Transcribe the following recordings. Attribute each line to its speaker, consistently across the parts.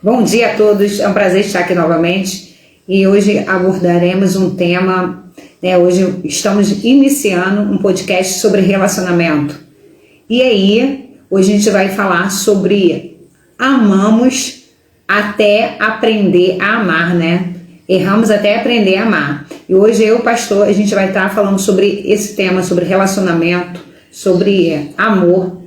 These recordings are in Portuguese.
Speaker 1: Bom dia a todos, é um prazer estar aqui novamente e hoje abordaremos um tema, hoje estamos iniciando um podcast sobre relacionamento. E aí, hoje a gente vai falar sobre amamos até aprender a amar, né? Erramos até aprender a amar. E hoje eu, pastor, a gente vai estar falando sobre esse tema, sobre relacionamento, sobre amor.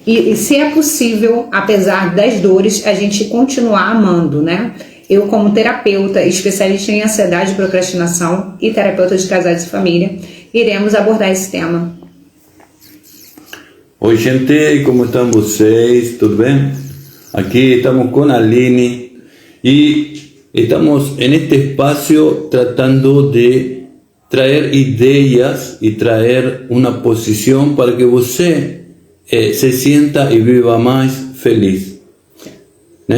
Speaker 1: E se é possível, apesar das dores, a gente continuar amando, né? Eu, como terapeuta, especialista em ansiedade e procrastinação e terapeuta de casais e família, iremos abordar esse tema.
Speaker 2: Oi, gente, como estão vocês? Tudo bem? Aqui estamos com a Aline e estamos neste espaço tratando de trazer ideias e trazer uma posição para que você se sienta y viva más feliz, ¿no?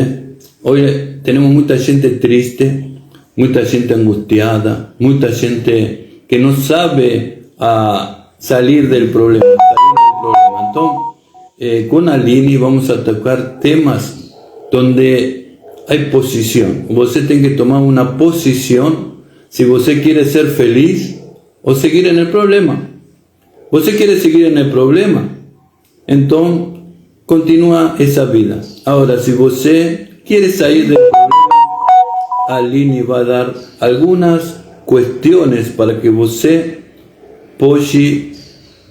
Speaker 2: Hoy tenemos mucha gente triste, mucha gente angustiada, mucha gente que no sabe salir del problema. Entonces, con Aline vamos a tocar temas donde hay posición. Você tem que tomar una posición si você quiere ser feliz o seguir en el problema. Você quiere seguir en el problema, entonces continúa esa vida. Ahora, si você quiere salir del problema, Aline va a dar algunas cuestiones para que você pode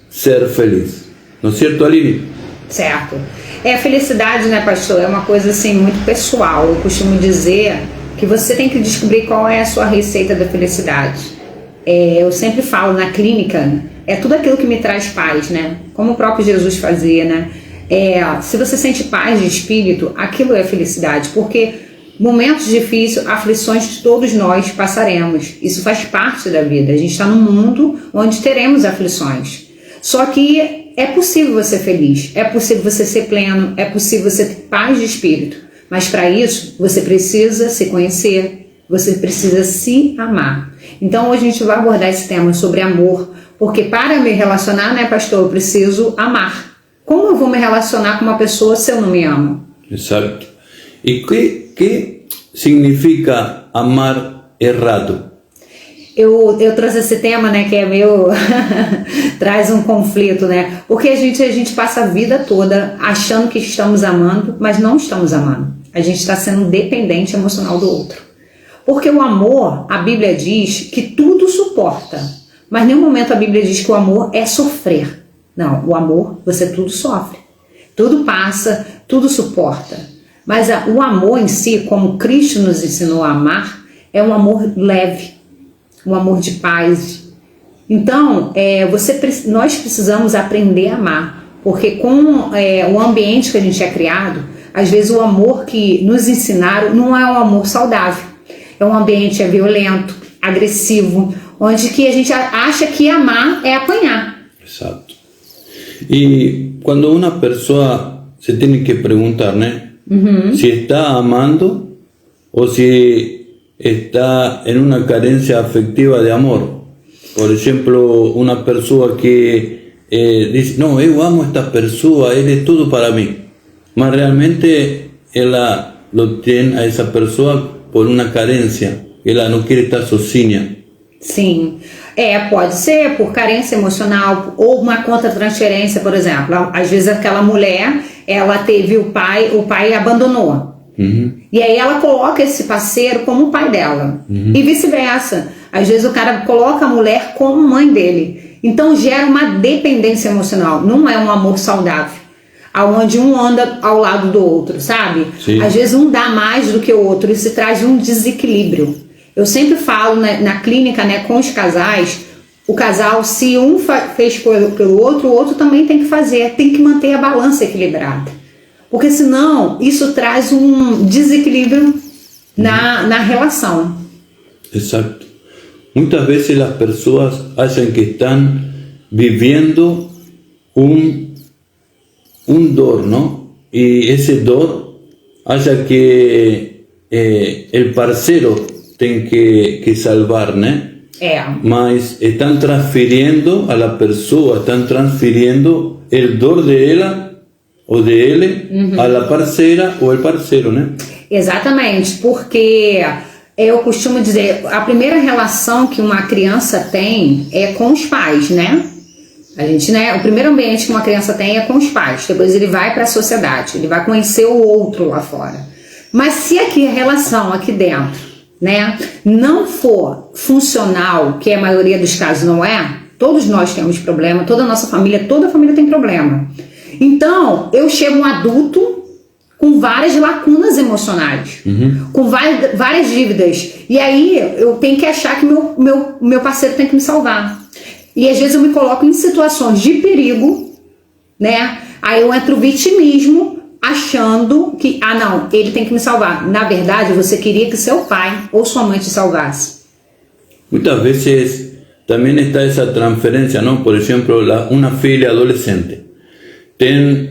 Speaker 2: ser feliz. Não é certo, Aline?
Speaker 1: Certo. A felicidade, né, pastor, é uma coisa assim muito pessoal. Eu costumo dizer que você tem que descobrir qual é a sua receita da felicidade. Eu sempre falo na clínica, é tudo aquilo que me traz paz, né? Como o próprio Jesus fazia, né? Se você sente paz de espírito, aquilo é felicidade, porque momentos difíceis, aflições, todos nós passaremos. Isso faz parte da vida. A gente está num mundo onde teremos aflições. Só que é possível você ser feliz, é possível você ser pleno, é possível você ter paz de espírito. Mas para isso, você precisa se conhecer, você precisa se amar. Então hoje a gente vai abordar esse tema sobre amor, porque para me relacionar, né, pastor, eu preciso amar. Como eu vou me relacionar com uma pessoa se eu não me amo?
Speaker 2: Exato. E que significa amar errado?
Speaker 1: Eu trouxe esse tema, né, que é meio traz um conflito, né? Porque a gente passa a vida toda achando que estamos amando, mas não estamos amando. A gente está sendo dependente emocional do outro. Porque o amor, a Bíblia diz que tudo suporta, mas em nenhum momento a Bíblia diz que o amor é sofrer. Não, o amor, você tudo sofre, tudo passa, tudo suporta. Mas o amor em si, como Cristo nos ensinou a amar, é um amor leve, um amor de paz. Então, nós precisamos aprender a amar, porque com o ambiente que a gente é criado, às vezes o amor que nos ensinaram não é um amor saudável. É um ambiente violento, agressivo, onde que a gente acha que amar é apanhar.
Speaker 2: Exato. E quando uma pessoa se tem que perguntar, né? Se está amando ou se está en una carencia afectiva de amor. Por ejemplo, una persona que dice, no, yo amo a esta persona, él es todo para mí. Mas realmente ella lo tiene a esa persona por una carencia. Ela não quer estar sozinha.
Speaker 1: Sim, pode ser por carência emocional ou uma contra-transferência, por exemplo. Às vezes aquela mulher, ela teve o pai abandonou. E aí ela coloca esse parceiro como o pai dela. E vice-versa. Às vezes o cara coloca a mulher como mãe dele. Então gera uma dependência emocional. Não é um amor saudável, onde um anda ao lado do outro, sabe? Sim. Às vezes um dá mais do que o outro. Isso traz um desequilíbrio. Eu sempre falo na clínica, né, com os casais, o casal, se um fez pelo outro, o outro também tem que fazer. Tem que manter a balança equilibrada. Porque senão isso traz um desequilíbrio na relação.
Speaker 2: Exato. Muitas vezes as pessoas acham que estão vivendo dor, não? E esse dor acha que o parceiro tem que salvar, né? Mas estão transferindo a la pessoa, estão transferindo o dor de ela ou de ele a la parceira ou el parceiro, né?
Speaker 1: Exatamente, porque eu costumo dizer, a primeira relação que uma criança tem é com os pais, né? A gente, né? O primeiro ambiente que uma criança tem é com os pais, depois ele vai para a sociedade, ele vai conhecer o outro lá fora. Mas se aqui a relação aqui dentro, né, não for funcional, que a maioria dos casos não é, todos nós temos problema, toda a família tem problema. Então, eu chego um adulto com várias lacunas emocionais, com várias dívidas. E aí eu tenho que achar que meu parceiro tem que me salvar. E às vezes eu me coloco em situações de perigo, né? Aí eu entro vitimismo, achando que, não, ele tem que me salvar. Na verdade, você queria que seu pai ou sua mãe te salvasse.
Speaker 2: Muchas veces también está esa transferencia, ¿no? Por ejemplo, una filha adolescente. Tem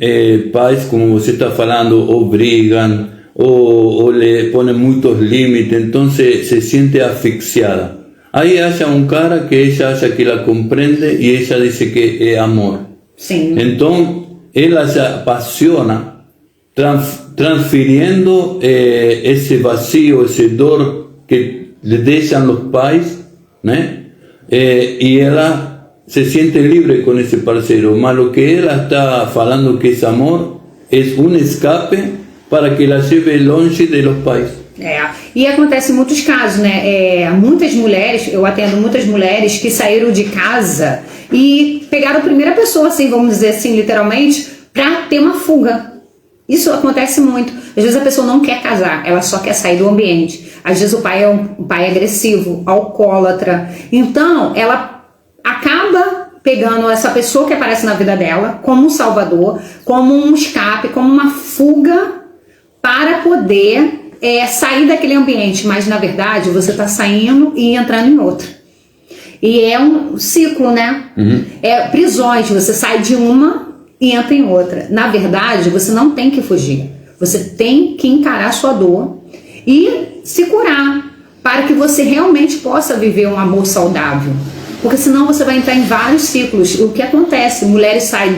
Speaker 2: pais, como você está falando, o brigan, o le ponen muchos límites, entonces se siente asfixiada. Ahí haya un cara que ella haya que la comprende y ella dice que es amor.
Speaker 1: Sí.
Speaker 2: Entonces, ella se apasiona transfiriendo ese vacío, ese dolor que le dejan los pais, ¿no? Y ella se siente libre con ese parceiro, mas lo que ela está falando que es amor es un escape para que la lleve longe de los pais.
Speaker 1: E acontece em muitos casos, né? Muitas mulheres, eu atendo muitas mulheres que saíram de casa e pegaram a primeira pessoa, assim, vamos dizer assim, literalmente, para ter uma fuga. Isso acontece muito. Às vezes a pessoa não quer casar, ela só quer sair do ambiente. Às vezes o pai é um pai agressivo, alcoólatra. Então, ela acaba pegando essa pessoa que aparece na vida dela como um salvador, como um escape, como uma fuga para poder sair daquele ambiente. Mas, na verdade, você está saindo e entrando em outro. E é um ciclo, né? É prisões, você sai de uma e entra em outra. Na verdade, você não tem que fugir. Você tem que encarar a sua dor e se curar para que você realmente possa viver um amor saudável. Porque senão você vai entrar em vários ciclos. O que acontece? Mulheres saem,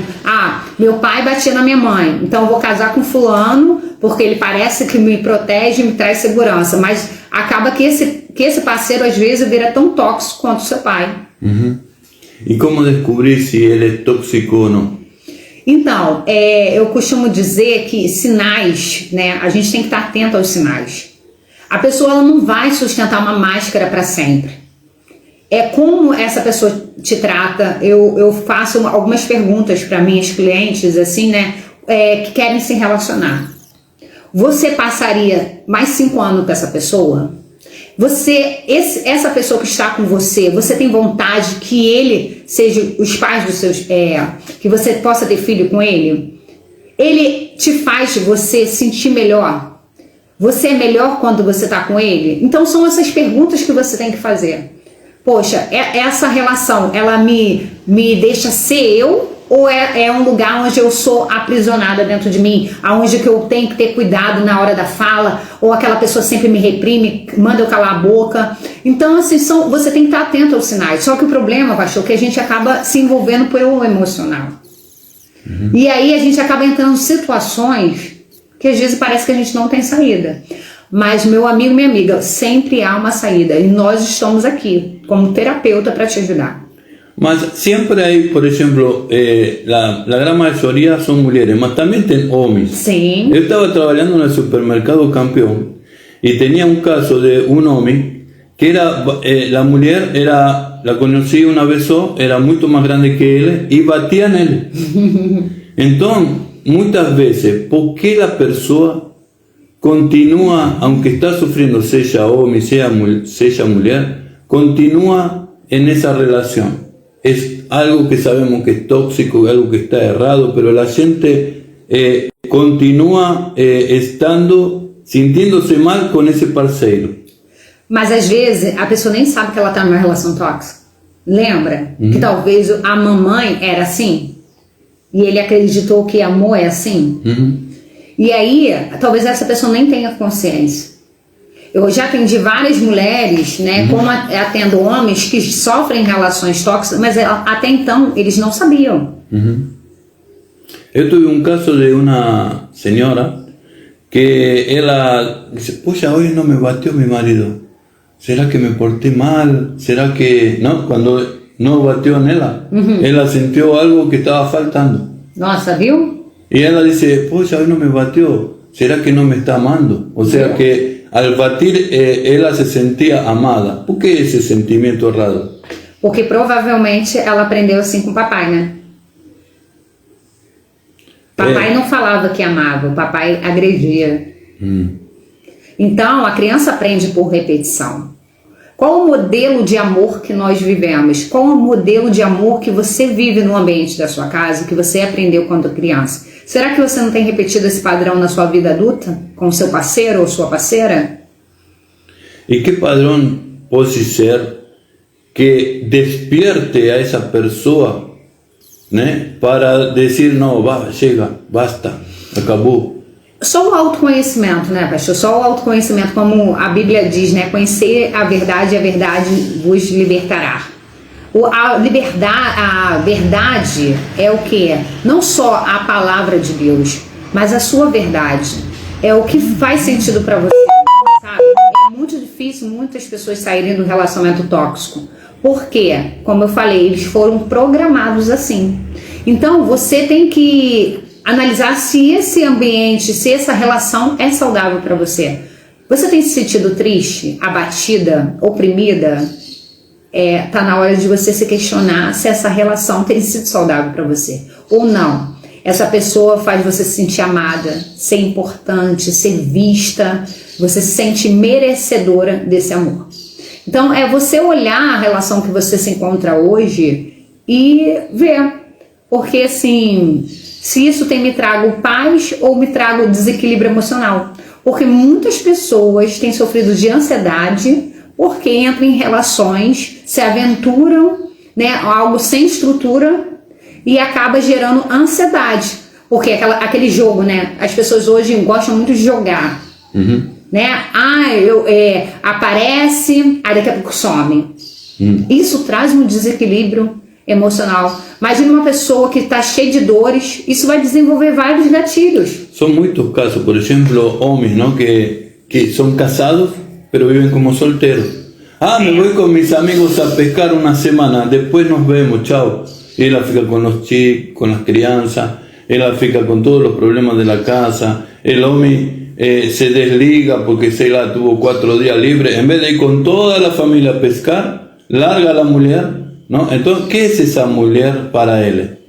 Speaker 1: meu pai batia na minha mãe, então eu vou casar com fulano porque ele parece que me protege e me traz segurança. Mas acaba que esse parceiro às vezes vira tão tóxico quanto o seu pai.
Speaker 2: E como descobrir se ele é tóxico ou não?
Speaker 1: Então, eu costumo dizer que sinais, né? A gente tem que estar atento aos sinais. A pessoa ela não vai sustentar uma máscara para sempre. É como essa pessoa te trata. Eu faço algumas perguntas para minhas clientes, assim, né? Que querem se relacionar. Você passaria mais 5 anos com essa pessoa? Essa pessoa que está com você, você tem vontade que ele seja os pais dos seus, que você possa ter filho com ele? Ele te faz você sentir melhor? Você é melhor quando você está com ele? Então são essas perguntas que você tem que fazer. Poxa, essa relação, ela me deixa ser eu? Ou é um lugar onde eu sou aprisionada dentro de mim, onde que eu tenho que ter cuidado na hora da fala, ou aquela pessoa sempre me reprime, manda eu calar a boca. Então, assim, você tem que estar atento aos sinais. Só que o problema, Pastor, é que a gente acaba se envolvendo pelo emocional. E aí a gente acaba entrando em situações que às vezes parece que a gente não tem saída. Mas, meu amigo, minha amiga, sempre há uma saída. E nós estamos aqui como terapeuta para te ajudar.
Speaker 2: Mas siempre hay, por ejemplo, la gran mayoría son mujeres, mas también hay hombres.
Speaker 1: Sí.
Speaker 2: Yo estaba trabajando en el supermercado Campeón y tenía un caso de un hombre que era, la mujer la conocí una vez, era mucho más grande que él y batía en él. Entonces, muchas veces, ¿por qué la persona continúa, aunque está sufriendo, sea hombre, sea mujer, continúa en esa relación? Es algo que sabemos que es tóxico, algo que está errado, pero la gente continua sintiéndose mal com esse parceiro.
Speaker 1: Mas às vezes a pessoa nem sabe que ela está numa relação tóxica. Lembra? Que talvez a mamãe era assim e ele acreditou que amor é assim. E aí talvez essa pessoa nem tenha consciência. Eu já atendi várias mulheres, né, como atendo homens que sofrem relações tóxicas, mas até então eles não sabiam.
Speaker 2: Eu tive um caso de uma senhora que ela dice, puxa, hoy no me batió mi marido. ¿Será que me porté mal? ¿Será que...? No, cuando no batió en ella, ella sintió algo que estaba faltando.
Speaker 1: Nossa, viu?
Speaker 2: Y ella dice, pucha, hoy no me batió. ¿Será que no me está amando? O sea que al batir, ella se sentía amada. ¿Por qué ese sentimiento raro?
Speaker 1: Porque provavelmente ela aprendeu assim com o papai, né? Papai não falava que amava, o papai agredia. Então, a criança aprende por repetição. Qual o modelo de amor que nós vivemos? Qual o modelo de amor que você vive no ambiente da sua casa, que você aprendeu quando criança? Será que você não tem repetido esse padrão na sua vida adulta? Com seu parceiro ou sua parceira?
Speaker 2: ¿Y qué padrón puede ser que despierte a esa persona, ¿no? Para decir, no, va, llega, basta, acabou?
Speaker 1: Só o autoconhecimento, né, pastor? Só o autoconhecimento, como a Bíblia diz, né? Conhecer a verdade vos libertará. A verdade é o que? Não só a palavra de Deus, mas a sua verdade. É o que faz sentido para você, sabe? É muito difícil muitas pessoas saírem do relacionamento tóxico. Por quê? Como eu falei, eles foram programados assim. Então, você tem que analisar se esse ambiente, se essa relação é saudável para você. Você tem se sentido triste, abatida, oprimida? Tá na hora de você se questionar se essa relação tem sido saudável para você ou não. Essa pessoa faz você se sentir amada, ser importante, ser vista, você se sente merecedora desse amor. Então é você olhar a relação que você se encontra hoje e ver, porque assim, se isso tem me trago paz ou me trago desequilíbrio emocional. Porque muitas pessoas têm sofrido de ansiedade porque entram em relações, se aventuram, né, algo sem estrutura e acaba gerando ansiedade. Porque aquele jogo, né, as pessoas hoje gostam muito de jogar. Né? Aparece, aí daqui a pouco some. Isso traz um desequilíbrio emocional. Imagina uma pessoa que está cheia de dores, isso vai desenvolver vários gatilhos.
Speaker 2: Son muchos casos, por ejemplo, hombres, ¿no? que son casados, pero viven como solteros. Me voy con mis amigos a pescar una semana, después nos vemos, chao. Y ella fica con los chicos, con las crianzas, ella fica con todos los problemas de la casa, el hombre se desliga porque se la tuvo 4 días libre, en vez de ir con toda la familia a pescar, larga a la mujer, ¿no? Entonces, ¿qué es esa mujer para él?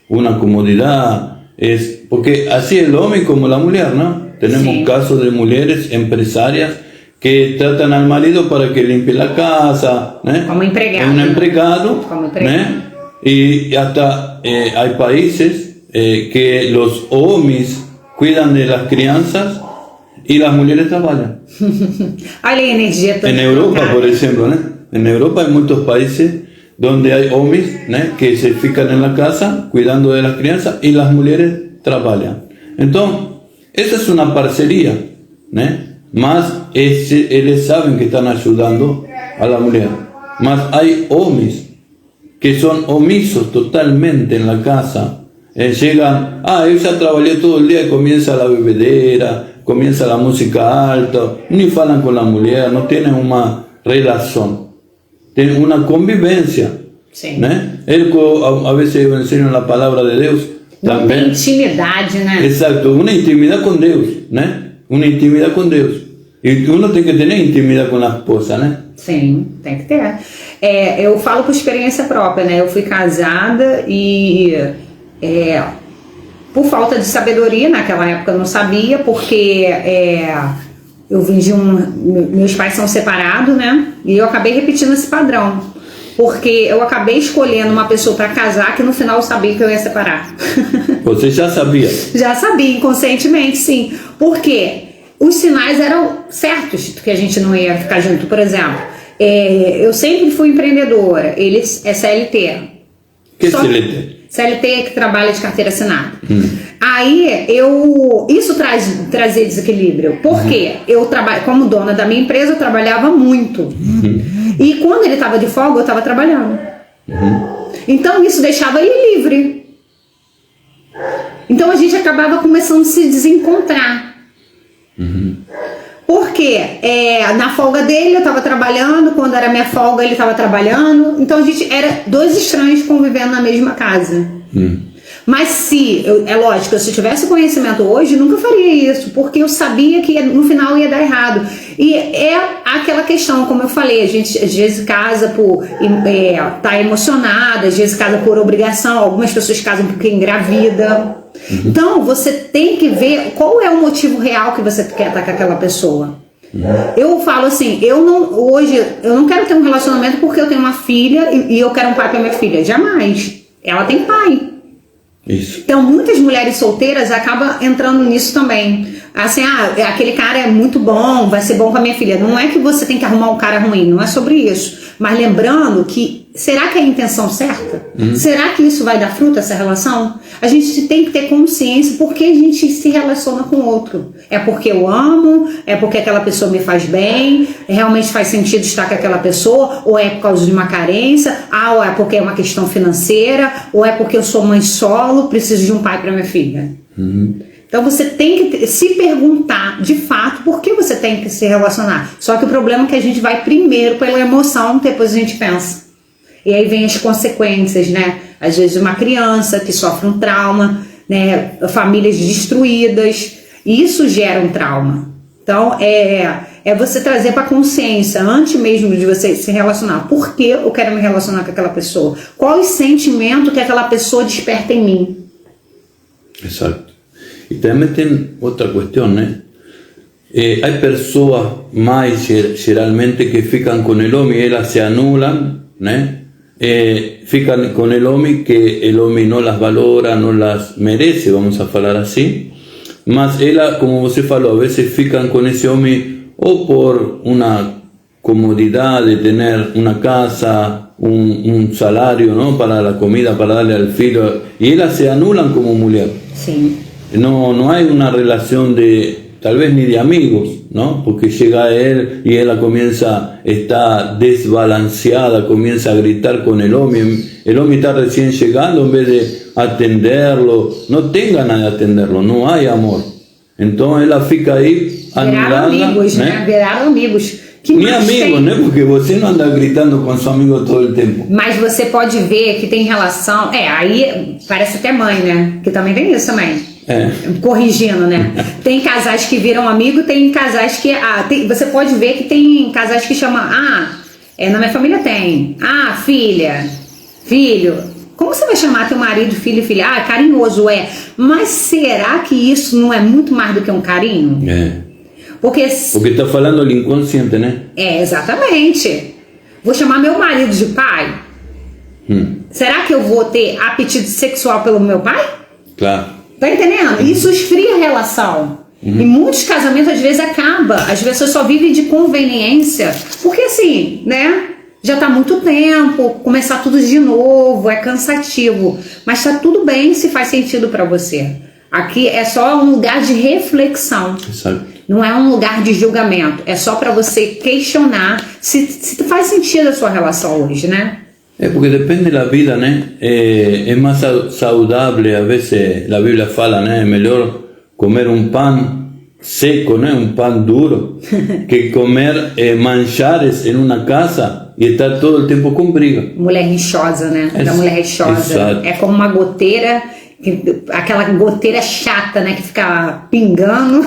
Speaker 2: Una comodidad, porque así el hombre como la mujer, ¿no? Tenemos casos de mujeres empresarias que tratan al marido para que limpie la casa, ¿no?
Speaker 1: Como empregado.
Speaker 2: Un empregado, ¿no? Y hasta hay países que los hombres cuidan de las crianças y las mujeres trabajan. En Europa, por ejemplo, ¿no? En Europa hay muchos países donde hay hombres, ¿no? que se fijan en la casa cuidando de las crianças y las mujeres trabajan. Entonces, esa es una parcería, ¿no? Más ellos saben que están ayudando a la mujer. Más hay hombres que son omisos totalmente en la casa. Llegan, yo ya trabajé todo el día y comienza la bebedera, comienza la música alta, ni hablan con la mujer, no tienen una relación, tienen una convivencia. ¿No? A veces yo enseño la palabra de Dios.
Speaker 1: Não tem intimidade, né?
Speaker 2: Exacto, una intimidad con Dios, ¿no? Una intimidad con Dios. Y uno tem que ter intimidade com a esposa, né?
Speaker 1: Sim, tem que ter. Eu falo por experiência própria, né? Eu fui casada e por falta de sabedoria, naquela época eu não sabia, porque eu vim de meus pais são separados, né? E eu acabei repetindo esse padrão. Porque eu acabei escolhendo uma pessoa para casar que no final eu sabia que eu ia separar.
Speaker 2: Você já sabia? Já
Speaker 1: sabia, inconscientemente, sim. Por quê? Os sinais eram certos que a gente não ia ficar junto. Por exemplo, eu sempre fui empreendedora, ele é CLT.
Speaker 2: Que CLT?
Speaker 1: CLT é que trabalha de carteira assinada. Aí, isso trazia desequilíbrio. Por quê? Eu como dona da minha empresa, eu trabalhava muito. E quando ele estava de folga, eu estava trabalhando. Então, isso deixava ele livre. Então, a gente acabava começando a se desencontrar. Porque na folga dele eu estava trabalhando, quando era minha folga ele estava trabalhando, então a gente era dois estranhos convivendo na mesma casa. Mas é lógico, se eu tivesse conhecimento hoje, nunca faria isso, porque eu sabia que no final ia dar errado. E é aquela questão, como eu falei, a gente às vezes casa por tá emocionada, às vezes casa por obrigação, algumas pessoas casam porque engravida. Então você tem que ver qual é o motivo real que você quer estar com aquela pessoa. Eu falo assim, hoje eu não quero ter um relacionamento porque eu tenho uma filha e eu quero um pai para minha filha. Jamais. Ela tem pai.
Speaker 2: Isso.
Speaker 1: Então muitas mulheres solteiras acabam entrando nisso também. Assim, aquele cara é muito bom, vai ser bom com a minha filha. Não é que você tem que arrumar um cara ruim, não é sobre isso. Mas lembrando que, será que é a intenção certa? Será que isso vai dar fruto, essa relação? A gente tem que ter consciência porque a gente se relaciona com o outro. É porque eu amo, é porque aquela pessoa me faz bem, realmente faz sentido estar com aquela pessoa, ou é por causa de uma carência, ou é porque é uma questão financeira, ou é porque eu sou mãe solo, preciso de um pai para minha filha. Então você tem que se perguntar de fato por que você tem que se relacionar. Só que o problema é que a gente vai primeiro pela emoção, depois a gente pensa. E aí vem as consequências, né? Às vezes uma criança que sofre um trauma, né? Famílias destruídas, e isso gera um trauma. Então é você trazer para a consciência, antes mesmo de você se relacionar. Por que eu quero me relacionar com aquela pessoa? Qual o sentimento que aquela pessoa desperta em mim?
Speaker 2: Exato. Y también tem otra cuestión, ¿no? Hay personas más generalmente que fican con el hombre y ellas se anulan, ¿no? Fican con el hombre que el hombre no las valora, no las merece, vamos a hablar así. Mas ella, como você falou, a veces fican con ese hombre o por una comodidad de tener una casa, un salario, ¿no? Para la comida, para darle al filho, y ellas se anulan como mujer.
Speaker 1: Sí.
Speaker 2: No hay una relación tal vez ni de amigos, ¿no? Porque llega él y ella está desbalanceada, comienza a gritar con el hombre está recién llegando, en vez de atenderlo, no tem ganas de atenderlo, no hay amor. Entonces ella fica ahí anulada.
Speaker 1: Viraram amigos, né? Viraram amigos.
Speaker 2: Nem amigos, né? Porque você não anda gritando com seu amigo todo o tempo.
Speaker 1: Mas você pode ver que tem relação. Aí parece até mãe, né? Que também tem isso também. Corrigindo, né? Tem casais que viram amigo, tem casais que. Você pode ver que tem casais que chamam. Na minha família tem. Filha, filho. Como você vai chamar teu marido, filho e filha? Carinhoso Mas será que isso não é muito mais do que um carinho? Porque
Speaker 2: está falando do inconsciente, né?
Speaker 1: Exatamente. Vou chamar meu marido de pai? Será que eu vou ter apetite sexual pelo meu pai?
Speaker 2: Claro.
Speaker 1: Tá entendendo? Isso esfria a relação. E muitos casamentos às vezes acaba. As pessoas só vivem de conveniência. Porque assim, né? Já tá muito tempo, começar tudo de novo, é cansativo. Mas tá tudo bem se faz sentido para você. Aqui é só um lugar de reflexão.
Speaker 2: Exato.
Speaker 1: Não é um lugar de julgamento. É só para você questionar se faz sentido a sua relação hoje, né?
Speaker 2: Porque depende da vida, né? É mais saudável, a vezes a Bíblia fala, né? É melhor comer um pão seco, né? Um pão duro, que comer manjares em uma casa e estar todo o tempo com briga. Mulher rixosa, né? Da mulher rixosa.
Speaker 1: Exato. É como uma goteira, aquela goteira chata, né? Que fica pingando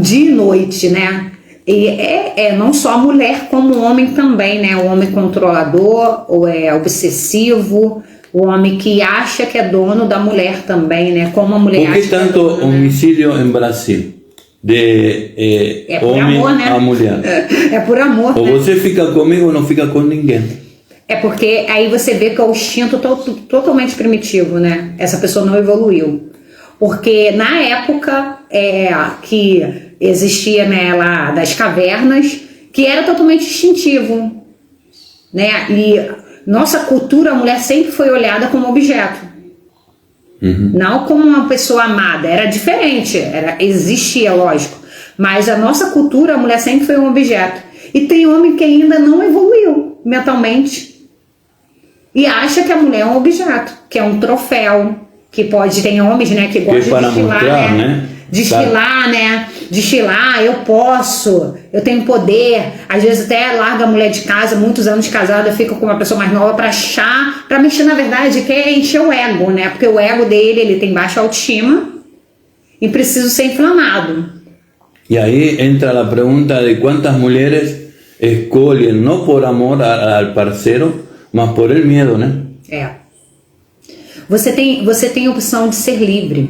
Speaker 1: dia e noite, né? E não só a mulher, como o homem também, né? O homem controlador, ou obsessivo, o homem que acha que é dono da mulher também, né? Como a mulher
Speaker 2: acha. Por que tanto homicídio em Brasil? De
Speaker 1: por
Speaker 2: homem
Speaker 1: amor, né?
Speaker 2: a mulher.
Speaker 1: É por amor.
Speaker 2: Ou você fica comigo ou não fica com ninguém.
Speaker 1: É porque aí você vê que é o instinto totalmente primitivo, né? Essa pessoa não evoluiu. Porque na época que existia, né, lá das cavernas, que era totalmente instintivo, né? E nossa cultura, a mulher sempre foi olhada como objeto, não como uma pessoa amada. Era diferente, existia, lógico, mas a nossa cultura, a mulher sempre foi um objeto. E tem homem que ainda não evoluiu mentalmente e acha que a mulher é um objeto, que é um troféu, que tem homens, né, que gostam de desfilar,
Speaker 2: mostrar, né?
Speaker 1: Desfilar, né? estilar, eu posso, eu tenho poder, às vezes até larga a mulher de casa, muitos anos casada, fica com uma pessoa mais nova para mexer, na verdade, quer encher o ego, né? Porque o ego dele, ele tem baixa autoestima e precisa ser inflamado.
Speaker 2: Y ahí entra la pregunta de cuántas mujeres escolhem no por amor al parceiro, mas por el miedo, né?
Speaker 1: Você tem a opção de ser livre.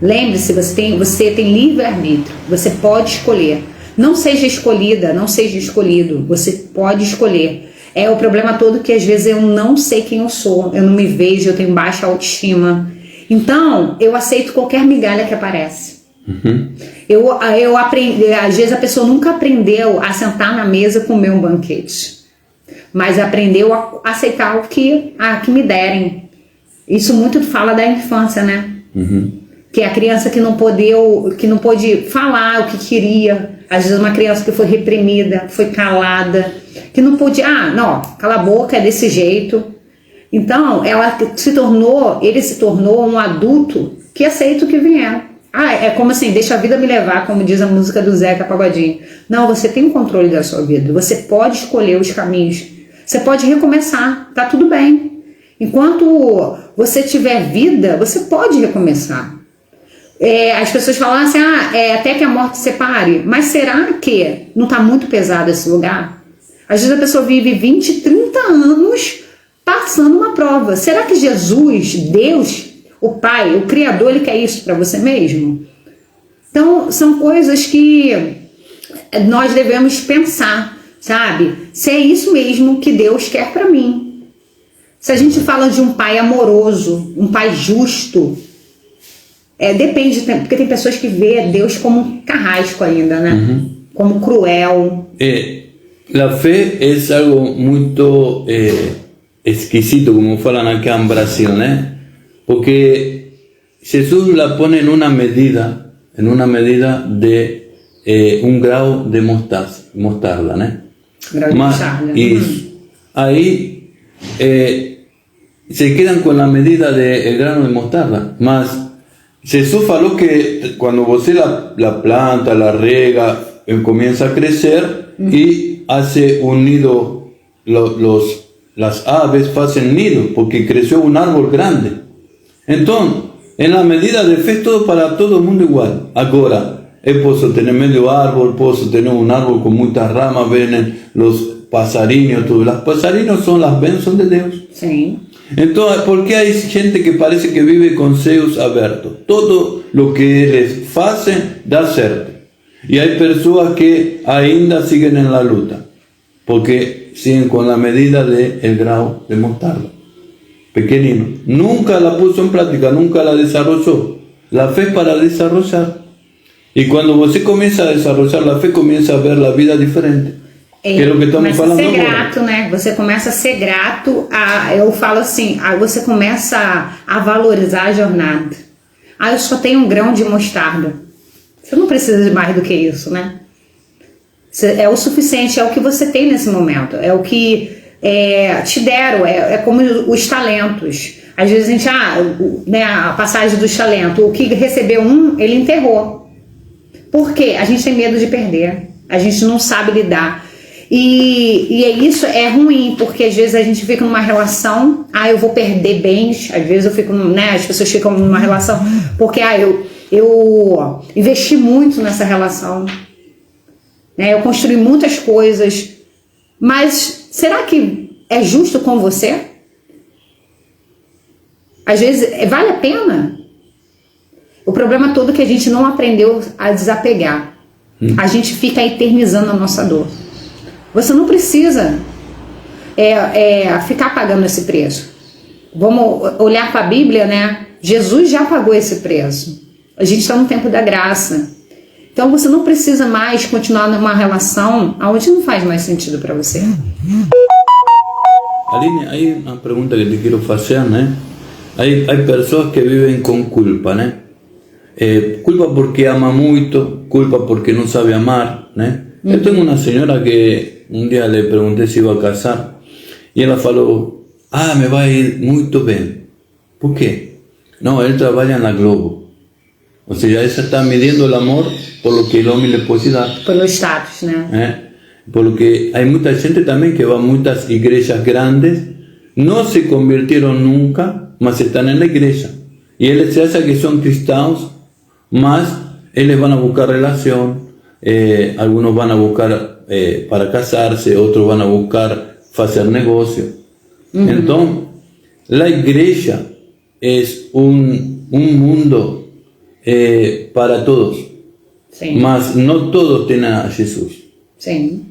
Speaker 1: Lembre-se, você tem livre-arbítrio. Você pode escolher. Não seja escolhida, não seja escolhido. Você pode escolher. É o problema todo que às vezes eu não sei quem eu sou. Eu não me vejo, eu tenho baixa autoestima. Então, eu aceito qualquer migalha que aparece. Eu aprendi, às vezes a pessoa nunca aprendeu a sentar na mesa e comer um banquete, mas aprendeu a aceitar o que me derem. Isso muito fala da infância, né? Que é a criança que não pôde falar o que queria. Às vezes uma criança que foi reprimida, foi calada, que não pôde, não, cala a boca, é desse jeito. Então ele se tornou um adulto que aceita o que vier. É como assim, deixa a vida me levar, como diz a música do Zeca Pagodinho. Não, você tem o controle da sua vida, você pode escolher os caminhos, você pode recomeçar, tá tudo bem. Enquanto você tiver vida, você pode recomeçar. As pessoas falam assim, até que a morte separe, mas será que não tá muito pesado esse lugar? Às vezes a pessoa vive 20, 30 anos passando uma prova. Será que Jesus, Deus, o Pai, o Criador, Ele quer isso para você mesmo? Então, são coisas que nós devemos pensar, sabe? Se é isso mesmo que Deus quer para mim. Se a gente fala de um Pai amoroso, um Pai justo, depende, porque tem pessoas que vê Deus como um carrasco ainda, né? Como cruel.
Speaker 2: A fé é algo muito esquisito, como falam aqui em Brasil, né? Porque Jesús la pone en una medida de un grado de mostarda, ¿no? Ahí se quedan con la medida del grano de mostarda. Mas Jesús falou que cuando você la planta, la riega, comienza a crecer y hace un nido, las aves hacen nido porque creció un árbol grande. Entonces, en la medida de fe, todo para todo el mundo igual. Ahora, puedo tener medio árbol, puedo tener un árbol con muchas ramas, vienen los pasarinos, todos. Los pasarinos son las bênçãos de Dios.
Speaker 1: Sí.
Speaker 2: Entonces, ¿por qué hay gente que parece que vive con céus abiertos? Todo lo que ellos hacen da certo. Y hay personas que ainda siguen en la lucha, porque siguen con la medida del grado de mostarda. Pequeñino, nunca la puso en práctica, nunca la desarrolló. La fe para desarrollar. Y cuando você comienza a desarrollar la fe, comienza a ver la vida diferente. Que é o que estamos falando agora.
Speaker 1: Começa a ser grato, né? Você começa a ser grato, eu falo assim, você começa a valorizar a jornada. Eu só tenho um grão de mostarda. Você não precisa de mais do que isso, né? É o suficiente, é o que você tem nesse momento, é o que te deram, é como os talentos. Às vezes a gente, a passagem dos talentos, o que recebeu ele enterrou. Por quê? A gente tem medo de perder, a gente não sabe lidar. E isso é ruim, porque às vezes a gente fica numa relação, eu vou perder bens, às vezes eu fico, as pessoas ficam numa relação, porque eu investi muito nessa relação, né? Eu construí muitas coisas, mas será que é justo com você? Às vezes, vale a pena? O problema todo é que a gente não aprendeu a desapegar. A gente fica eternizando a nossa dor. Você não precisa ficar pagando esse preço. Vamos olhar para a Bíblia, né? Jesus já pagou esse preço. A gente está no tempo da graça. Então você não precisa mais continuar numa relação onde não faz mais sentido para você.
Speaker 2: Aline, hay una pregunta que te quiero hacer, ¿no? Hay personas que viven con culpa, ¿no? Culpa porque ama mucho, culpa porque no sabe amar, ¿no? Yo tengo una señora que un día le pregunté si iba a casar y ella falou, me va a ir muy bien. ¿Por qué? No, él trabaja en la Globo. O sea, ella está midiendo el amor por lo que el hombre le puede dar.
Speaker 1: Pelo status, né?
Speaker 2: Porque hay mucha gente también que va a muchas iglesias grandes, no se convirtieron nunca, mas están en la iglesia. Y ellos se hacen que son cristianos, mas ellos van a buscar relación, algunos van a buscar para casarse, otros van a buscar hacer negocio. Entonces, la iglesia es un mundo para todos,
Speaker 1: Sim.
Speaker 2: mas no todos tienen a Jesús.
Speaker 1: Sim.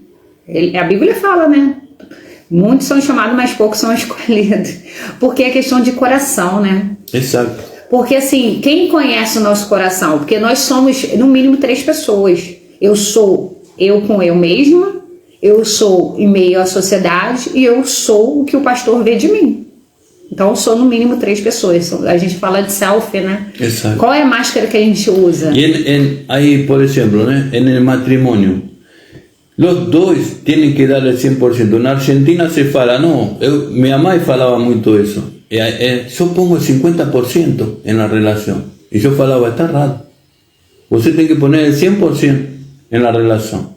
Speaker 1: A Bíblia fala, né? Muitos são chamados, mas poucos são escolhidos. Porque é questão de coração, né?
Speaker 2: Exato.
Speaker 1: Porque assim, quem conhece o nosso coração? Porque nós somos, no mínimo, 3 pessoas. Eu sou eu com eu mesma, eu sou em meio à sociedade e eu sou o que o pastor vê de mim. Então eu sou no mínimo 3 pessoas. A gente fala de selfie, né?
Speaker 2: Exato.
Speaker 1: Qual é a máscara que a gente usa?
Speaker 2: Y ahí, por ejemplo, ¿no? En el matrimonio, los dos tienen que dar el 100%. En Argentina se fala, no, mi mamá falaba mucho eso. Yo pongo el 50% en la relación. Y yo falaba, está raro. Usted tiene que poner el 100% en la relación.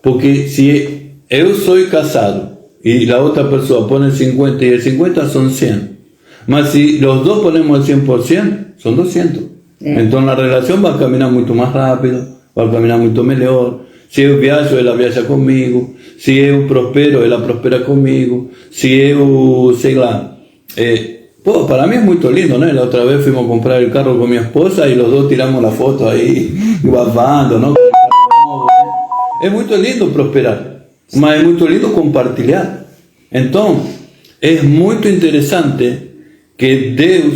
Speaker 2: Porque si yo soy casado y la otra persona pone el 50 y el 50 son 100. Mas si los dos ponemos el 100%, son 200. Entonces la relación va a caminar mucho más rápido, va a caminar mucho mejor. Si yo viajo, ella viaja conmigo. Si yo prospero, ella prospera conmigo. Si yo, sei lá, para mí es muy lindo, ¿no? La otra vez fuimos a comprar el carro con mi esposa y los dos tiramos la foto ahí, guavando, ¿no? Es muy lindo prosperar, pero es muy lindo compartir. Entonces, es muy interesante que Dios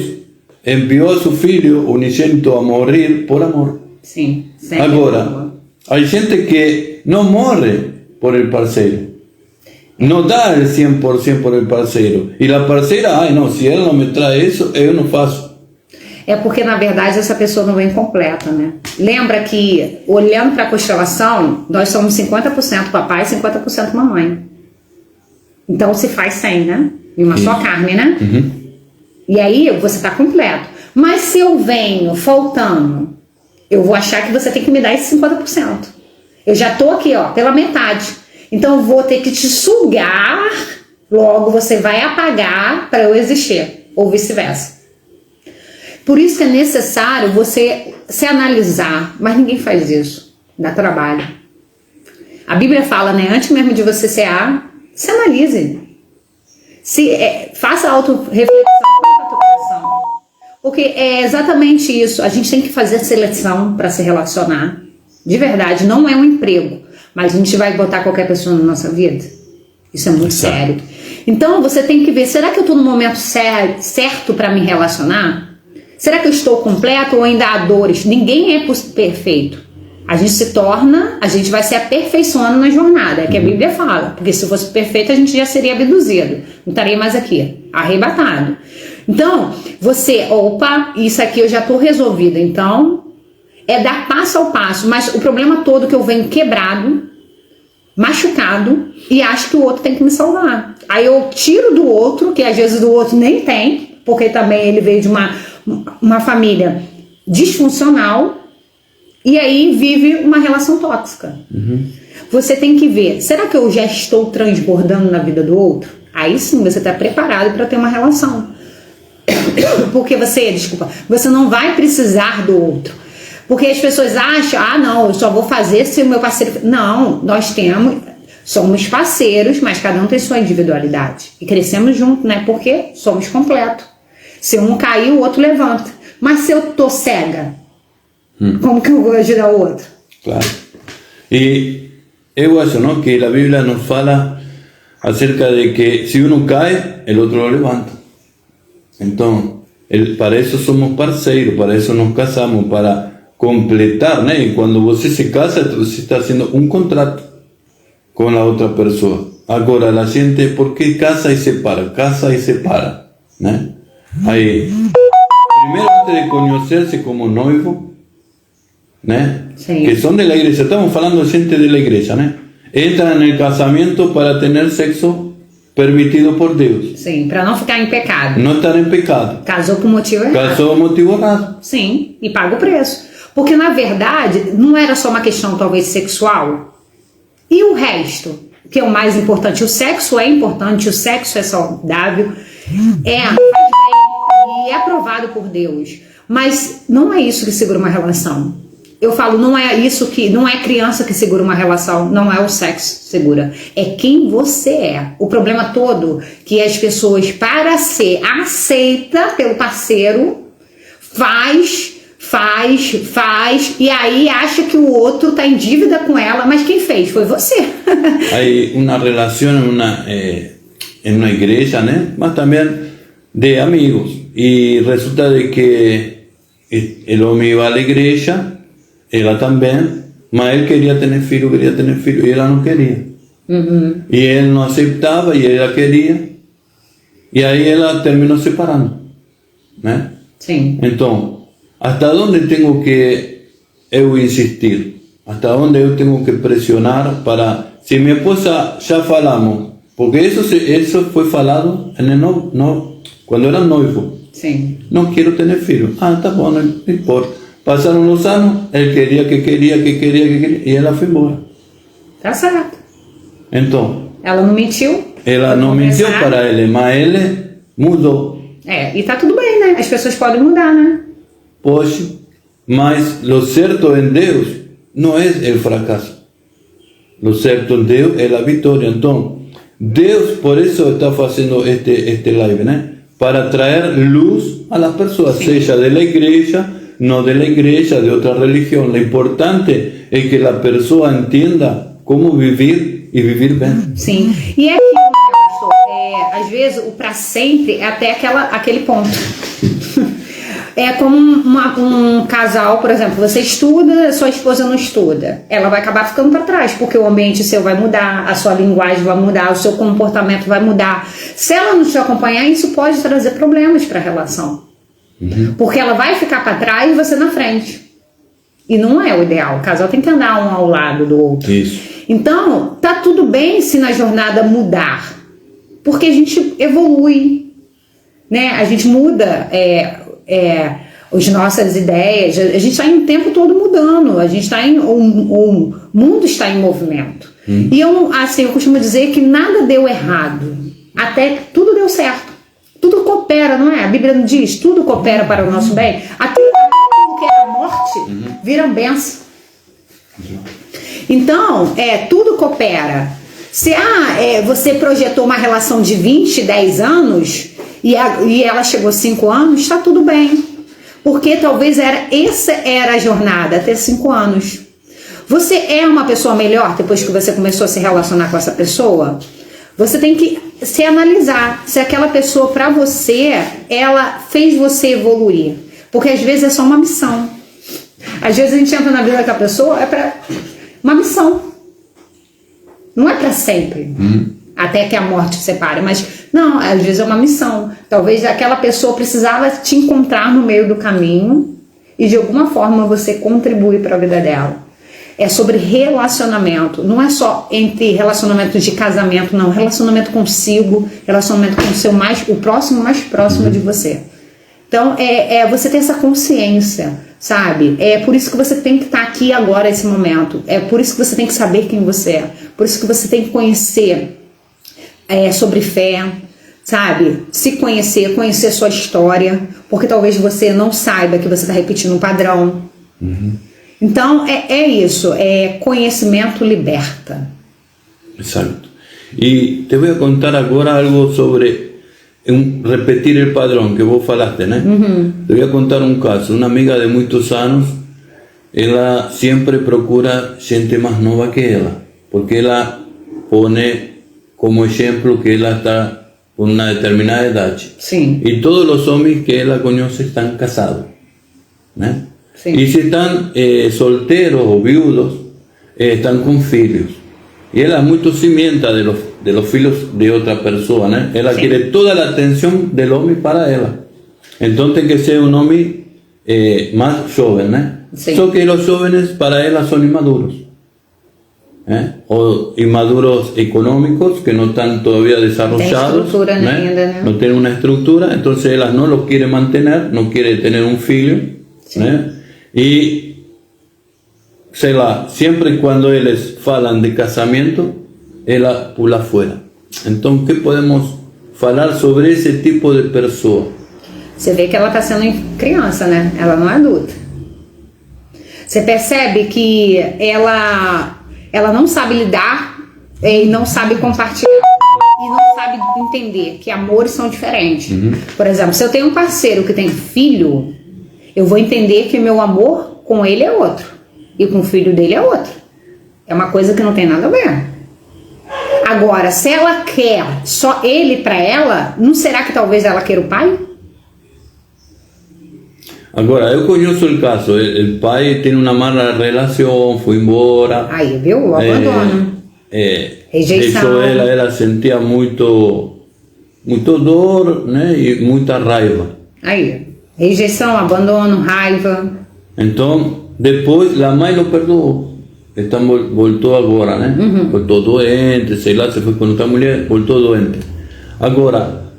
Speaker 2: envió a su Hijo unigénito a morir por amor.
Speaker 1: Sim.
Speaker 2: Agora, hay gente que no muere por el parceiro, no da el 100% por el parceiro. Y la parceira, ay no, si él no me trae eso, yo no faço.
Speaker 1: É porque, na verdade, essa pessoa não vem completa, né? Lembra que, olhando para a constelação, nós somos 50% papai e 50% mamãe. Então, se faz 100, né? E uma só carne, né? E aí, você está completo. Mas se eu venho faltando, eu vou achar que você tem que me dar esse 50%. Eu já tô aqui, ó, pela metade. Então, eu vou ter que te sugar, logo você vai apagar para eu existir. Ou vice-versa. Por isso que é necessário você se analisar, mas ninguém faz isso, dá trabalho. A Bíblia fala, né, antes mesmo de você se analise. Faça auto-reflexão com a tua coração. Porque é exatamente isso, a gente tem que fazer seleção para se relacionar. De verdade, não é um emprego, mas a gente vai botar qualquer pessoa na nossa vida. Isso é muito sério. Então você tem que ver, será que eu estou no momento certo para me relacionar? Será que eu estou completo ou ainda há dores? Ninguém é perfeito. A gente se torna, a gente vai se aperfeiçoando na jornada, é que a Bíblia fala. Porque se fosse perfeito, a gente já seria abduzido. Não estaria mais aqui, arrebatado. Então, isso aqui eu já estou resolvida. Então, é dar passo ao passo. Mas o problema todo é que eu venho quebrado, machucado, e acho que o outro tem que me salvar. Aí eu tiro do outro, que às vezes do outro nem tem, porque também ele veio de uma família disfuncional, e aí vive uma relação tóxica. Você tem que ver, será que eu já estou transbordando na vida do outro? Aí sim você está preparado para ter uma relação. Porque você não vai precisar do outro. Porque as pessoas acham, não, eu só vou fazer se o meu parceiro... Não, somos parceiros, mas cada um tem sua individualidade. E crescemos juntos, né? Porque somos completos. Se um cair, o outro levanta. Mas se eu tô cega, como que eu vou ajudar o outro?
Speaker 2: Claro. E eu acho, não, que a Bíblia nos fala acerca de que se uno cai, o outro lo levanta. Então, para isso somos parceiros, para isso nos casamos, para completar, né? E quando você se casa, você está fazendo um contrato com a outra pessoa. Agora, a gente, ¿por qué casa y separa, né? Aí, primeiro, antes de conhecer-se como noivo, né?
Speaker 1: Sim.
Speaker 2: Que são da igreja, estamos falando de gente da igreja, né? Entram no casamento para ter sexo permitido por Deus.
Speaker 1: Sim, para não ficar em pecado.
Speaker 2: Não estar em pecado.
Speaker 1: Casou por motivo errado.
Speaker 2: Casou por motivo errado.
Speaker 1: Sim, e paga o preço. Porque, na verdade, não era só uma questão, talvez, sexual. E o resto, que é o mais importante? O sexo é importante, o sexo é saudável, faz bem e é aprovado por Deus. Mas não é isso que segura uma relação. Eu falo, não é criança que segura uma relação, não é o sexo que segura, é quem você é. O problema todo que as pessoas, para ser aceita pelo parceiro, faz, e aí acha que o outro está em dívida com ela, mas quem fez foi você.
Speaker 2: Hay una relación en una iglesia, ¿no? Mas también de amigos. Y resulta de que el hombre iba a la iglesia, ella también, mas él quería tener filho, y ella no quería. Y él no aceptaba y ella quería. Y ahí ella terminó separando, ¿no?
Speaker 1: Sí.
Speaker 2: Entonces, ¿hasta dónde tengo que eu insistir? ¿Hasta dónde yo tengo que presionar para... Si mi esposa ya falamos, porque eso fue falado en el cuando eran noivos.
Speaker 1: Sí.
Speaker 2: No quiero tener filhos. Tá bom, no importa. Pasaron los años, él quería, y ella fue embora.
Speaker 1: Tá certo.
Speaker 2: Entonces,
Speaker 1: ela não mentiu.
Speaker 2: Ela não mentiu para ele, mas ele mudou.
Speaker 1: E tá tudo bem, né? As pessoas podem mudar, né?
Speaker 2: Pode, mas lo certo em Deus não é o fracasso. Lo certo em Deus é a vitória. Então, Deus, por isso está fazendo este live, né? Para trazer luz a las pessoas, seja de la igreja, no de la igreja, de outra religião. O importante é que a pessoa entenda como viver e viver bem.
Speaker 1: Sim. E é aquilo, né, pastor? Às vezes o para sempre é até aquele ponto. É como um casal, por exemplo, você estuda, sua esposa não estuda. Ela vai acabar ficando para trás, porque o ambiente seu vai mudar, a sua linguagem vai mudar, o seu comportamento vai mudar. Se ela não te acompanhar, isso pode trazer problemas para a relação. Porque ela vai ficar para trás e você na frente. E não é o ideal. O casal tem que andar um ao lado do outro.
Speaker 2: Isso.
Speaker 1: Então, tá tudo bem se na jornada mudar. Porque a gente evolui, né? A gente muda as nossas ideias. A gente está o tempo todo mudando. A gente está o mundo está em movimento. E eu costumo dizer que nada deu errado. Até que tudo deu certo. Tudo coopera, não é? A Bíblia não diz, tudo coopera para o nosso bem. Até aquilo que era morte vira bênção. Então, tudo coopera. Se você projetou uma relação de 20, 10 anos e ela chegou 5 anos, está tudo bem. Porque talvez essa era a jornada, até 5 anos. Você é uma pessoa melhor depois que você começou a se relacionar com essa pessoa? Você tem que se analisar se aquela pessoa, para você, ela fez você evoluir. Porque às vezes é só uma missão. Às vezes a gente entra na vida com a pessoa, é para uma missão. Não é para sempre. Até que a morte separe. Mas não, às vezes é uma missão. Talvez aquela pessoa precisava te encontrar no meio do caminho e de alguma forma você contribui para a vida dela. É sobre relacionamento. Não é só entre relacionamento de casamento, não. Relacionamento consigo, relacionamento com o próximo mais próximo de você. Então, você ter essa consciência, sabe? É por isso que você tem que estar aqui agora, esse momento. É por isso que você tem que saber quem você é. Por isso que você tem que conhecer sobre fé, sabe? Se conhecer sua história. Porque talvez você não saiba que você está repetindo um padrão. Então, isso. Conhecimento liberta.
Speaker 2: Exato. E te vou contar agora algo sobre repetir el padrón que vos falaste, ¿no? Te voy a contar un caso. Una amiga de muchos años, ella siempre procura gente más nueva que ella, porque ella pone como ejemplo que ella está con una determinada edad.
Speaker 1: Sí.
Speaker 2: Y todos los hombres que ella conoce están casados, ¿no? Sí. Y si están solteros o viudos, están con hijos. Y ella es muy cimienta de los hijos de otra persona, ¿no? Ella quiere toda la atención del hombre para ella. Entonces que sea un hombre más joven, ¿no? Sí. Solo que los jóvenes para ella son inmaduros. O inmaduros económicos que no están todavía desarrollados, no tienen una estructura, entonces ella no los quiere mantener, no quiere tener un hijo, sí. Y sei lá, sempre quando eles falam de casamento, ela pula fora. Então, o que podemos falar sobre esse tipo de pessoa?
Speaker 1: Você vê que ela está sendo criança, né? Ela não é adulta. Você percebe que ela não sabe lidar e não sabe compartilhar. E não sabe entender que amores são diferentes. Por exemplo, se eu tenho um parceiro que tem filho, eu vou entender que meu amor com ele é outro. E com o filho dele é outro. É uma coisa que não tem nada a ver. Agora, se ela quer só ele pra ela, não será que talvez ela queira o pai?
Speaker 2: Agora, eu conheço o caso. O pai tem uma má relação, foi embora.
Speaker 1: Aí, viu? O abandono.
Speaker 2: Rejeição. Ela sentia muito dor, né? E muita raiva.
Speaker 1: Aí, rejeição, abandono, raiva.
Speaker 2: Então, depois a mãe não perdoou. Então voltou agora, né? Voltou doente, sei lá, se foi com outra mulher, voltou doente. Agora,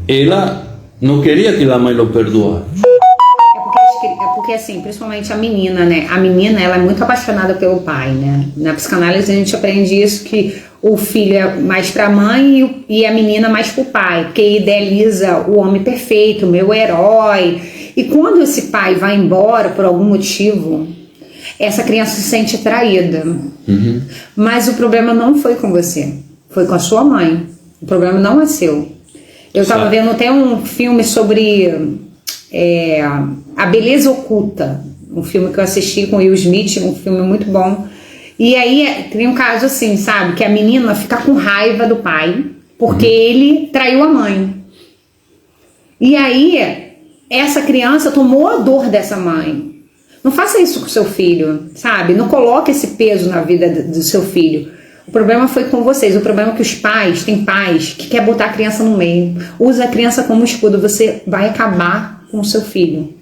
Speaker 2: ela não queria que a mãe não perdoasse.
Speaker 1: É porque assim, principalmente a menina, né? A menina, ela é muito apaixonada pelo pai, né? Na psicanálise a gente aprende isso, que o filho é mais pra mãe e a menina mais pro pai, porque idealiza o homem perfeito, o meu herói. E quando esse pai vai embora por algum motivo, essa criança se sente traída. Mas o problema não foi com você, foi com a sua mãe. O problema não é seu. Eu estava vendo até um filme sobre A Beleza Oculta, um filme que eu assisti com Will Smith, um filme muito bom. E aí tem um caso assim, sabe, que a menina fica com raiva do pai porque ele traiu a mãe. E aí essa criança tomou a dor dessa mãe. Não faça isso com seu filho, sabe? Não coloque esse peso na vida do seu filho. O problema foi com vocês. O problema é que os pais, tem pais que quer botar a criança no meio. Usa a criança como escudo. Você vai acabar com o seu filho.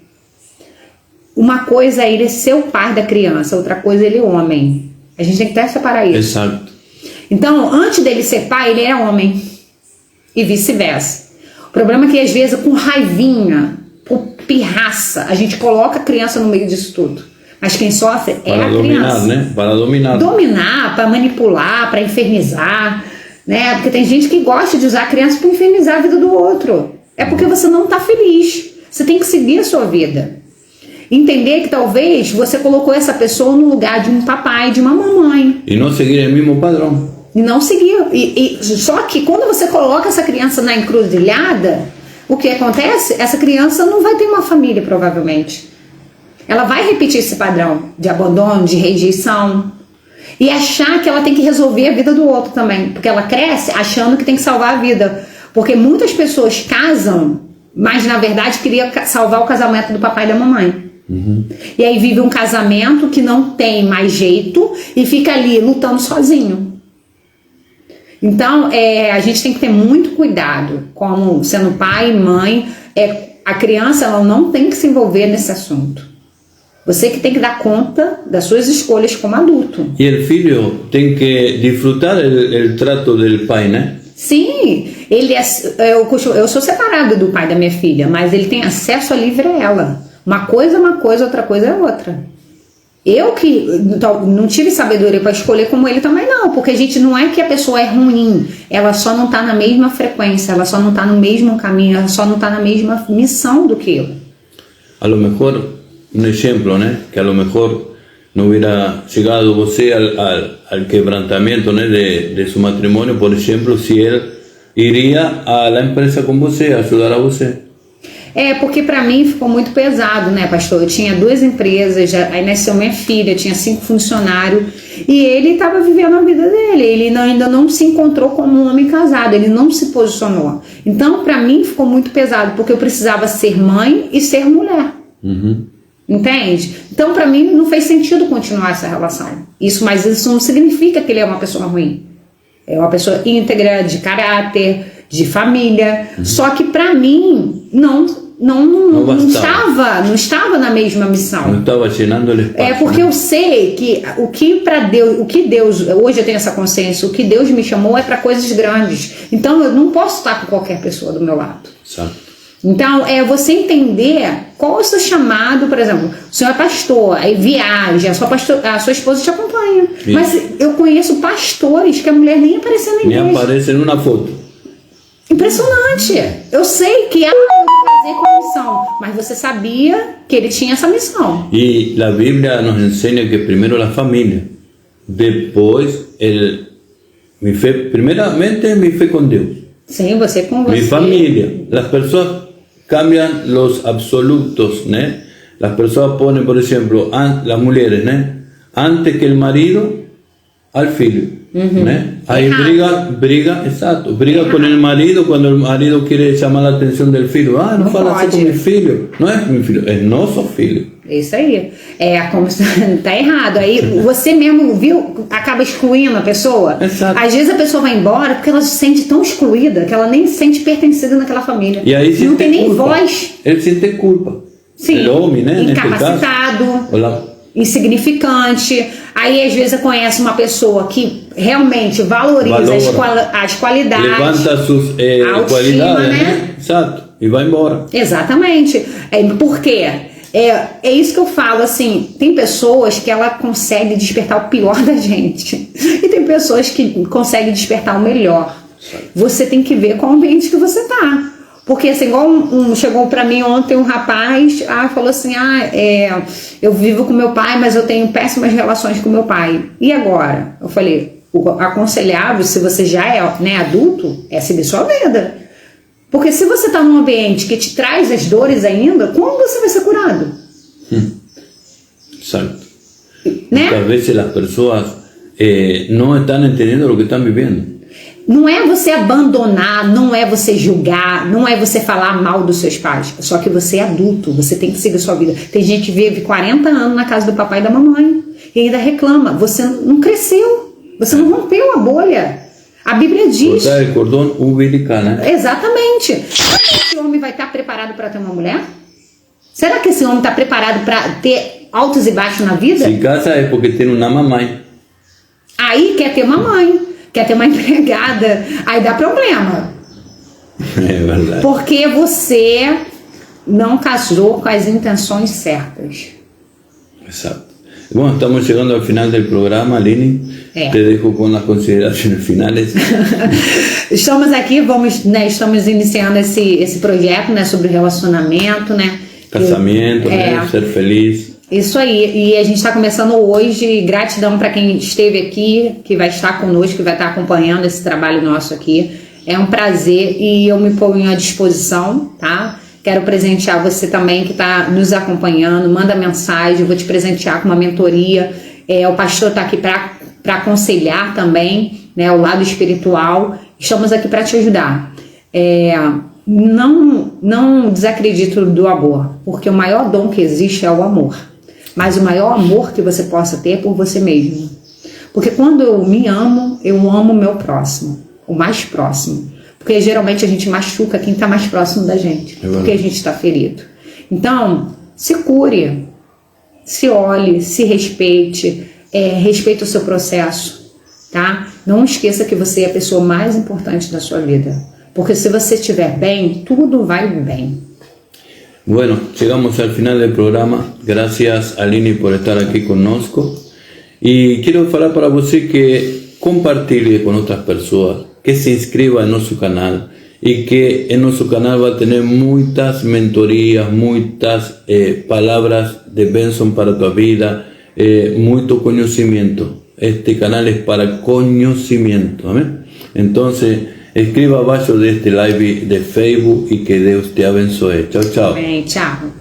Speaker 1: Uma coisa é ele ser o pai da criança, outra coisa é ele homem. A gente tem que até separar isso.
Speaker 2: Exato.
Speaker 1: Então, antes dele ser pai, ele era homem. E vice-versa. O problema é que às vezes com raivinha, por pirraça, a gente coloca a criança no meio disso tudo. Mas quem sofre é a criança.
Speaker 2: Né? Para dominar.
Speaker 1: Dominar, para manipular, para infernizar, né? Porque tem gente que gosta de usar a criança para infernizar a vida do outro. É porque você não está feliz. Você tem que seguir a sua vida. Entender que talvez você colocou essa pessoa no lugar de um papai, de uma mamãe.
Speaker 2: E não seguir o mesmo padrão.
Speaker 1: E não seguir. Só que quando você coloca essa criança na encruzilhada, o que acontece? Essa criança não vai ter uma família, provavelmente. Ela vai repetir esse padrão de abandono, de rejeição. E achar que ela tem que resolver a vida do outro também. Porque ela cresce achando que tem que salvar a vida. Porque muitas pessoas casam, mas na verdade queria salvar o casamento do papai e da mamãe. E aí vive um casamento que não tem mais jeito e fica ali lutando sozinho. Então, a gente tem que ter muito cuidado, como sendo pai e mãe. A criança ela não tem que se envolver nesse assunto. Você que tem que dar conta das suas escolhas como adulto.
Speaker 2: E o filho tem que desfrutar o trato do pai, né?
Speaker 1: Sim, eu sou separado do pai da minha filha, mas ele tem acesso a livre a ela. Uma coisa é uma coisa, outra coisa é outra. Eu que não tive sabedoria para escolher como ele também não, porque a gente não é que a pessoa é ruim, ela só não está na mesma frequência, ela só não está no mesmo caminho, ela só não está na mesma missão do que eu.
Speaker 2: A lo mejor, um exemplo, né? Que a lo mejor não hubiera chegado você ao quebrantamento, né, de seu matrimônio, por exemplo, se ele iria à empresa com você, ajudar a você.
Speaker 1: Porque para mim ficou muito pesado, né, pastor? Eu tinha 2 empresas, aí nasceu minha filha, tinha 5 funcionários e ele estava vivendo a vida dele. Ele ainda não se encontrou como um homem casado, ele não se posicionou. Então, para mim ficou muito pesado, porque eu precisava ser mãe e ser mulher. Entende? Então, para mim não fez sentido continuar essa relação. Mas isso não significa que ele é uma pessoa ruim. É uma pessoa íntegra, de caráter, de família. Só que para mim não estava na mesma missão.
Speaker 2: Não estava llenando o espaço.
Speaker 1: Porque eu sei que o que Deus, hoje eu tenho essa consciência, o que Deus me chamou é para coisas grandes. Então eu não posso estar com qualquer pessoa do meu lado.
Speaker 2: Exato.
Speaker 1: Então, é você entender qual é o seu chamado, por exemplo, o senhor é pastor, aí viaja, a sua esposa te acompanha.
Speaker 2: Sim.
Speaker 1: Mas eu conheço pastores que a mulher nem apareceu na igreja.
Speaker 2: Nem aparece em uma foto.
Speaker 1: Impressionante. Eu sei que eu vou fazer com missão, mas você sabia que ele tinha essa missão.
Speaker 2: Y la Biblia nos enseña que primero la familia, después mi fe, primeramente mi fe con Dios,
Speaker 1: Sim, você com você.
Speaker 2: mi familia. Las personas cambian los absolutos, ¿no? Las personas ponen, por ejemplo, las mujeres, ¿no? Antes que el marido, al filho. ¿no? Ahí briga, exacto, briga con el marido cuando el marido quiere llamar la atención del filho. Ah, no fala assim com meu filho. Não é meu filho, é nosso filho.
Speaker 1: Isso aí. É como se tá errado. Aí você mesmo viu, acaba excluindo a pessoa.
Speaker 2: Exato.
Speaker 1: Às vezes a pessoa vai embora porque ela se sente tão excluída que ela nem se sente pertencida naquela família.
Speaker 2: E aí
Speaker 1: não tem nem
Speaker 2: culpa.
Speaker 1: voz.
Speaker 2: Ele sente culpa.
Speaker 1: Sim.
Speaker 2: O homem, né?
Speaker 1: Incapacitado. Insignificante. Aí às vezes conhece uma pessoa que realmente valoriza as qualidades,
Speaker 2: levanta suas qualidades,
Speaker 1: né?
Speaker 2: Exato, e vai embora.
Speaker 1: Exatamente. Por quê? É isso que eu falo, assim, tem pessoas que ela consegue despertar o pior da gente e tem pessoas que conseguem despertar o melhor. Você tem que ver qual ambiente que você tá. Porque assim, igual chegou pra mim ontem um rapaz, falou assim, eu vivo com meu pai, mas eu tenho péssimas relações com meu pai. E agora? Eu falei, o aconselhável, se você já é, né, adulto, é seguir sua vida. Porque se você tá num ambiente que te traz as dores ainda, como você vai ser curado?
Speaker 2: Exacto.
Speaker 1: Né?
Speaker 2: Muitas vezes as pessoas não estão entendendo o que estão vivendo.
Speaker 1: Não é você abandonar, não é você julgar, não é você falar mal dos seus pais. Só que você é adulto, você tem que seguir sua vida. Tem gente que vive 40 anos na casa do papai e da mamãe e ainda reclama. Você não cresceu, você não rompeu a bolha. A Bíblia diz...
Speaker 2: Cortar o cordão umbilical, né?
Speaker 1: Exatamente. Será que esse homem vai estar preparado para ter uma mulher? Será que esse homem está preparado para ter altos e baixos na vida?
Speaker 2: Se casa é porque tem uma mamãe.
Speaker 1: Aí quer ter uma mãe. Quer ter uma empregada, aí dá problema.
Speaker 2: É verdade.
Speaker 1: Porque você não casou com as intenções certas.
Speaker 2: Exato. Bom, estamos chegando ao final do programa, Aline. Te deixo com as considerações finais.
Speaker 1: Estamos aqui, estamos iniciando esse projeto, né, sobre relacionamento, né?
Speaker 2: Casamento, né, ser feliz.
Speaker 1: Isso aí, e a gente está começando hoje. Gratidão para quem esteve aqui, que vai estar conosco, que vai estar acompanhando esse trabalho nosso aqui. É um prazer e eu me ponho à disposição, tá? Quero presentear você também que está nos acompanhando. Manda mensagem, eu vou te presentear com uma mentoria. O pastor está aqui para aconselhar também, né, o lado espiritual. Estamos aqui para te ajudar. Não desacredito do amor, porque o maior dom que existe é o amor. Mas o maior amor que você possa ter é por você mesmo. Porque quando eu me amo, eu amo o meu próximo, o mais próximo. Porque geralmente a gente machuca quem está mais próximo da gente, porque a gente está ferido. Então, se cure, se olhe, se respeite, respeite o seu processo, tá? Não esqueça que você é a pessoa mais importante da sua vida. Porque se você estiver bem, tudo vai bem.
Speaker 2: Bueno, llegamos al final del programa. Gracias, Aline, por estar aquí conosco. Y quiero falar para você que compartilhe con otras personas, que se inscriba en nuestro canal y que en nuestro canal va a tener muchas mentorías, muchas palabras de bendición para tu vida, mucho conocimiento. Este canal es para conocimiento, ¿amén? Entonces, escriba abaixo de este live de Facebook y que Dios te abençoe. Chao, chao.
Speaker 1: Bem, tchau.